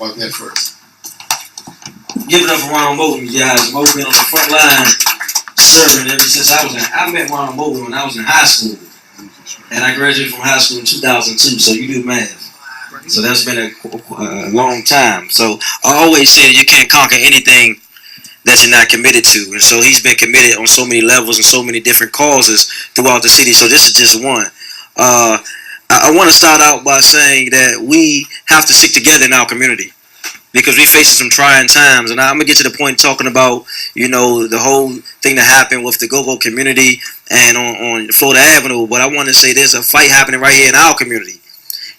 about that first. Give it up for Ronald Moten, guys. Moten been on the front line serving ever since I met Ronald Moten when I was in high school. And I graduated from high school in 2002, so you do math. So that's been a long time. So I always say that you can't conquer anything that you're not committed to. And so he's been committed on so many levels and so many different causes throughout the city. So this is just one. I want to start out by saying that we have to stick together in our community because we're facing some trying times. And I'm going to get to the point talking about, you know, the whole thing that happened with the go-go community and on Florida Avenue. But I want to say there's a fight happening right here in our community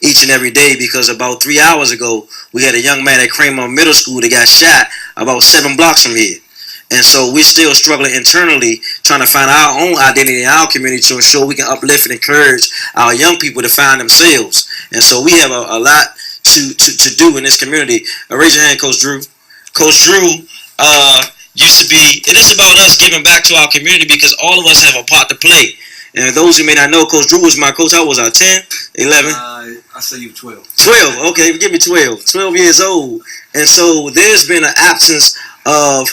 each and every day, because about 3 hours ago, we had a young man at Kramer Middle School that got shot about 7 blocks from here. And so we're still struggling internally, trying to find our own identity in our community to ensure we can uplift and encourage our young people to find themselves. And so we have a lot to do in this community. Raise your hand, Coach Drew. Coach Drew used to be, it is about us giving back to our community because all of us have a part to play. And those who may not know, Coach Drew was my coach. How was I, 10, 11? I say you 12. 12, okay, give me 12. 12 years old. And so there's been an absence of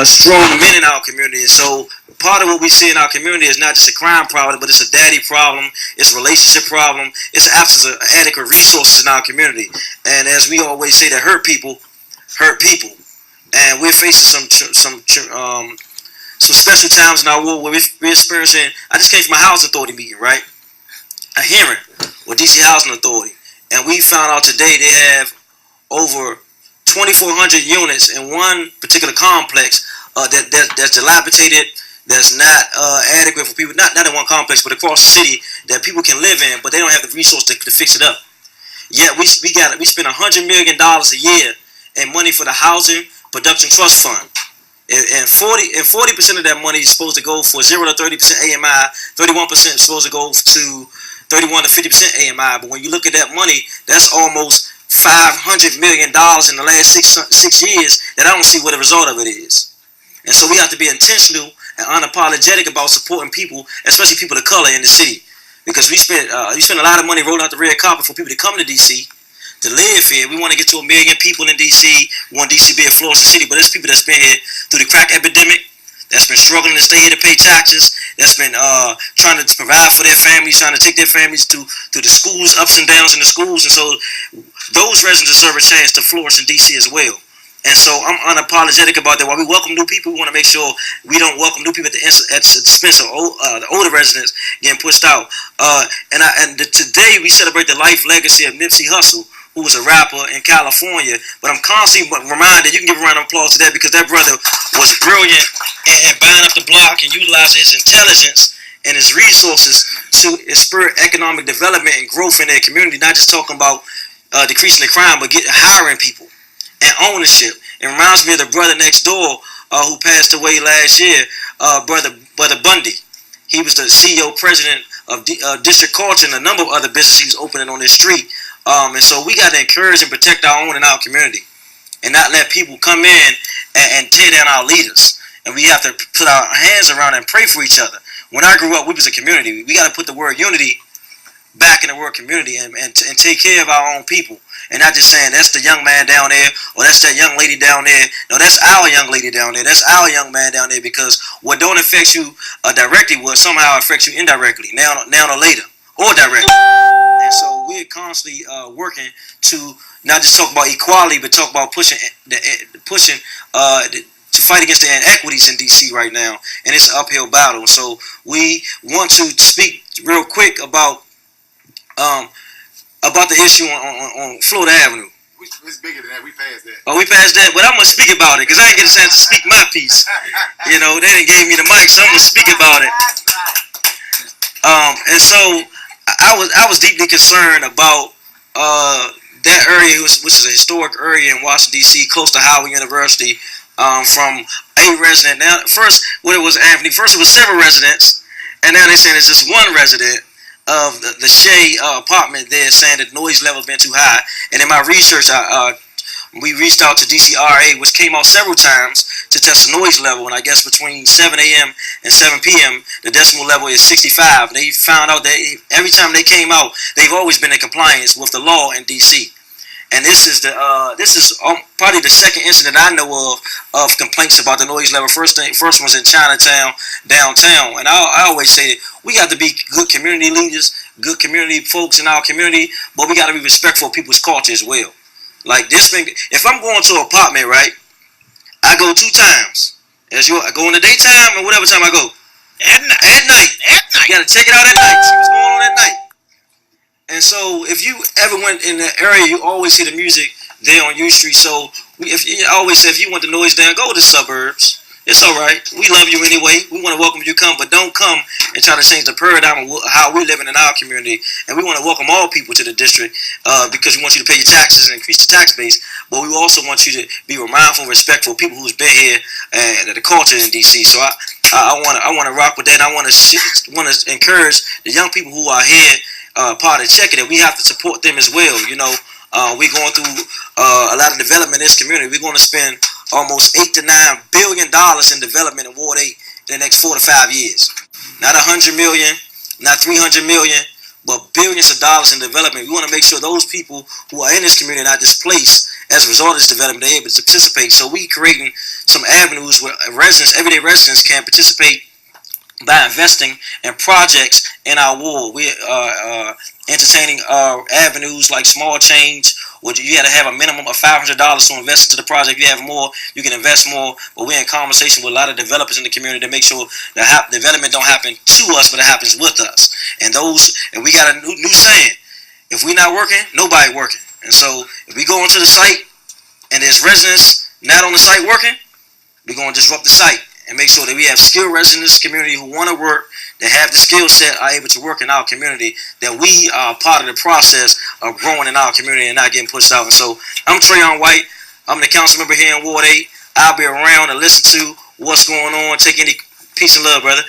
strong men in our community. So part of what we see in our community is not just a crime problem, but it's a daddy problem, it's a relationship problem, it's the absence of adequate resources in our community. And as we always say, that hurt people hurt people. And we're facing some special times in our world where we're experiencing. I just came from a housing authority meeting, right? A hearing with DC Housing Authority, and we found out today they have over 2,400 units in one particular complex that's dilapidated, that's not adequate for people, not in one complex, but across the city that people can live in, but they don't have the resource to fix it up. Yet we spend $100 million a year in money for the Housing Production Trust Fund. And 40% of that money is supposed to go for 0 to 30% AMI, 31% is supposed to go to 31 to 50% AMI. But when you look at that money, that's almost $500 million in the last six years that I don't see what the result of it is. And so we have to be intentional and unapologetic about supporting people, especially people of color in the city, because we spend a lot of money rolling out the red carpet for people to come to DC to live here. We want to get to 1 million people in DC. We want DC to be a flourishing city, but there's people that's been here through the crack epidemic, that's been struggling to stay here to pay taxes, that's been trying to provide for their families, trying to take their families to the schools, ups and downs in the schools. And so those residents deserve a chance to flourish in DC as well. And so I'm unapologetic about that. While we welcome new people, we want to make sure we don't welcome new people at the expense of the older residents getting pushed out. Today we celebrate the life legacy of Nipsey Hussle, who was a rapper in California. But I'm constantly reminded, you can give a round of applause to that, because that brother was brilliant and buying up the block and utilizing his intelligence and his resources to spur economic development and growth in their community, not just talking about decreasing the crime, but hiring people and ownership. It reminds me of the brother next door who passed away last year, Brother Bundy. He was the CEO, president of District Culture and a number of other businesses he was opening on this street. And so we got to encourage and protect our own in our community and not let people come in and tear down our leaders. And we have to put our hands around and pray for each other. When I grew up, we was a community. We got to put the word unity back in the word community and take care of our own people. And not just saying that's the young man down there or that's that young lady down there. No, that's our young lady down there. That's our young man down there, because what don't affect you directly will somehow affect you indirectly, now or later, or directly. And so we're constantly working to not just talk about equality, but talk about pushing to fight against the inequities in DC right now. And it's an uphill battle. So we want to speak real quick about the issue on Florida Avenue. It's bigger than that. We passed that. Oh, we passed that? But I'm going to speak about it, because I didn't get a chance to speak my piece. You know, they didn't give me the mic, so I'm going to speak about it. And so I was deeply concerned about that area, which is a historic area in Washington, D.C., close to Howard University, from a resident. Now, first, what it was, Anthony, first it was several residents, and now they're saying it's just one resident of the Shea apartment there, saying that the noise level has been too high. And in my research, we reached out to DCRA, which came out several times to test the noise level, and I guess between 7 a.m. and 7 p.m., the decimal level is 65. They found out that every time they came out, they've always been in compliance with the law in D.C. And this is probably the second incident I know of complaints about the noise level. First was in Chinatown, downtown. And I always say that we got to be good community leaders, good community folks in our community, but we got to be respectful of people's culture as well. Like this thing, if I'm going to an apartment, right, I go 2 times. I go in the daytime and whatever time I go. At night. You got to check it out at night. See what's going on at night. And so, if you ever went in the area, you always hear the music there on U Street. So, I always say, if you want the noise down, go to the suburbs. It's all right. We love you anyway. We want to welcome you to come, but don't come and try to change the paradigm of how we're living in our community. And we want to welcome all people to the district because we want you to pay your taxes and increase the tax base. But we also want you to be mindful and respectful of people who's been here and the culture in D.C. So I want to rock with that. I want to encourage the young people who are here. Part of checking it, we have to support them as well. You know, we're going through a lot of development in this community. We're going to spend almost $8 to $9 billion in development in Ward 8 in the next 4 to 5 years. Not $100 million, not $300 million, but billions of dollars in development. We want to make sure those people who are in this community are not displaced as a result of this development. They're able to participate. So we're creating some avenues where everyday residents can participate by investing in projects in our ward. We are entertaining avenues like small change, where you had to have a minimum of $500 to invest into the project. If you have more, you can invest more. But we're in conversation with a lot of developers in the community to make sure the development don't happen to us, but it happens with us. And we got a new saying: if we're not working, nobody working. And so if we go into the site and there's residents not on the site working, we're going to disrupt the site and make sure that we have skilled residents in the community who want to work, that have the skill set, are able to work in our community, that we are part of the process of growing in our community and not getting pushed out. And so I'm Trayon White. I'm the council member here in Ward 8. I'll be around to listen to what's going on, take any peace and love, brother.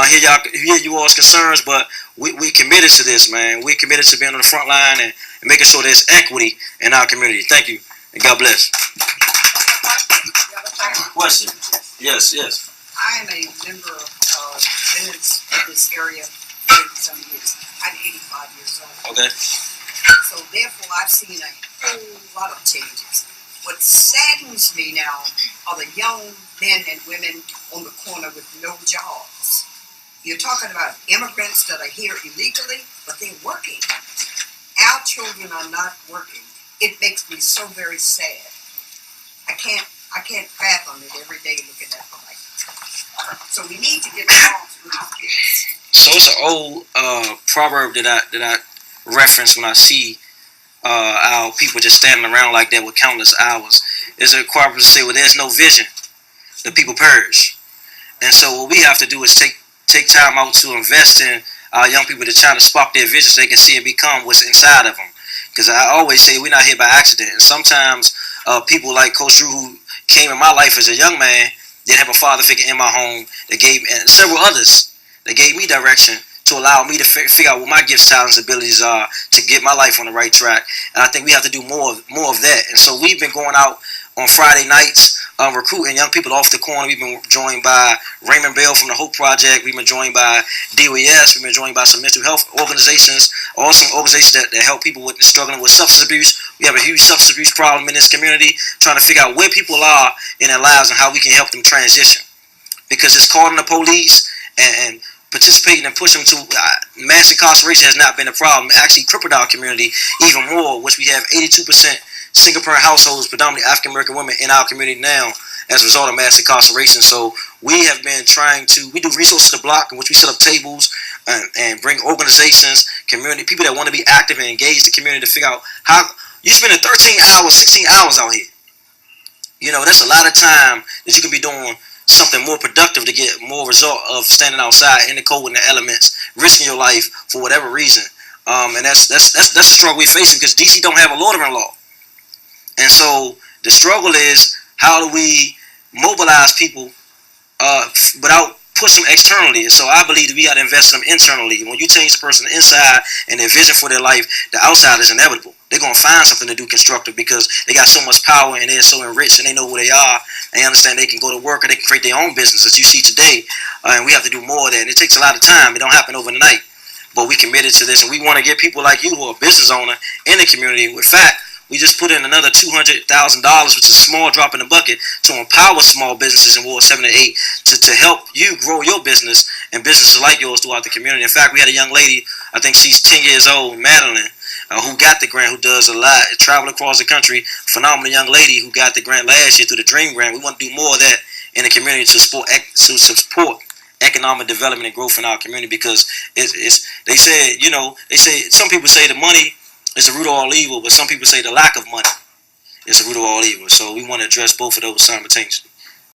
Hear you all's concerns, but we committed to this, man. We're committed to being on the front line and making sure there's equity in our community. Thank you, and God bless. Question? Yes. I am a member of residents of this area for some years. I'm 85 years old. Okay. So therefore, I've seen a whole lot of changes. What saddens me now are the young men and women on the corner with no jobs. You're talking about immigrants that are here illegally, but they're working. Our children are not working. It makes me so very sad. I can't fathom it every day looking at them like that. So we need to get jobs for these kids. So it's an old proverb that I reference when I see our people just standing around like that with countless hours. It's a proverb to say, well, there's no vision, the people perish. And so what we have to do is take time out to invest in our young people to try to spark their vision so they can see and become what's inside of them. Because I always say we're not here by accident. And sometimes people like Coach Drew, who came in my life as a young man, didn't have a father figure in my home, and several others that gave me direction to allow me to figure out what my gifts, talents, abilities are to get my life on the right track. And I think we have to do more of that. And so we've been going out on Friday nights recruiting young people off the corner. We've been joined by Raymond Bell from the Hope Project. We've been joined by DOES. We've been joined by some mental health organizations, also organizations that help people struggling with substance abuse. We have a huge substance abuse problem in this community, trying to figure out where people are in their lives and how we can help them transition. Because it's calling the police and participating and pushing to mass incarceration has not been a problem. It actually crippled our community even more, which we have 82% single parent households, predominantly African American women in our community now as a result of mass incarceration. So we have been we do resources to the block in which we set up tables and bring organizations, community, people that want to be active and engage the community to figure out how you're spending 13 hours, 16 hours out here. You know, that's a lot of time that you can be doing something more productive to get more result of standing outside in the cold and the elements, risking your life for whatever reason. And that's a struggle we're facing because DC don't have a loitering law. And so the struggle is, how do we mobilize people without pushing them externally? And so I believe that we got to invest in them internally. When you change the person inside and their vision for their life, the outside is inevitable. They're going to find something to do constructive because they got so much power and they're so enriched and they know who they are. They understand they can go to work or they can create their own business, as you see today. And we have to do more of that. And it takes a lot of time. It don't happen overnight. But we committed to this, and we want to get people like you who are a business owner in the community. In fact, we just put in another $200,000, which is a small drop in the bucket, to empower small businesses in Ward 7 and 8 to help you grow your business and businesses like yours throughout the community. In fact, we had a young lady, I think she's 10 years old, Madeline, who got the grant, who does a lot, traveling across the country. Phenomenal young lady who got the grant last year through the Dream Grant. We want to do more of that in the community to support economic development and growth in our community, because they say some people say the money is the root of all evil, but some people say the lack of money is the root of all evil. So we want to address both of those simultaneously.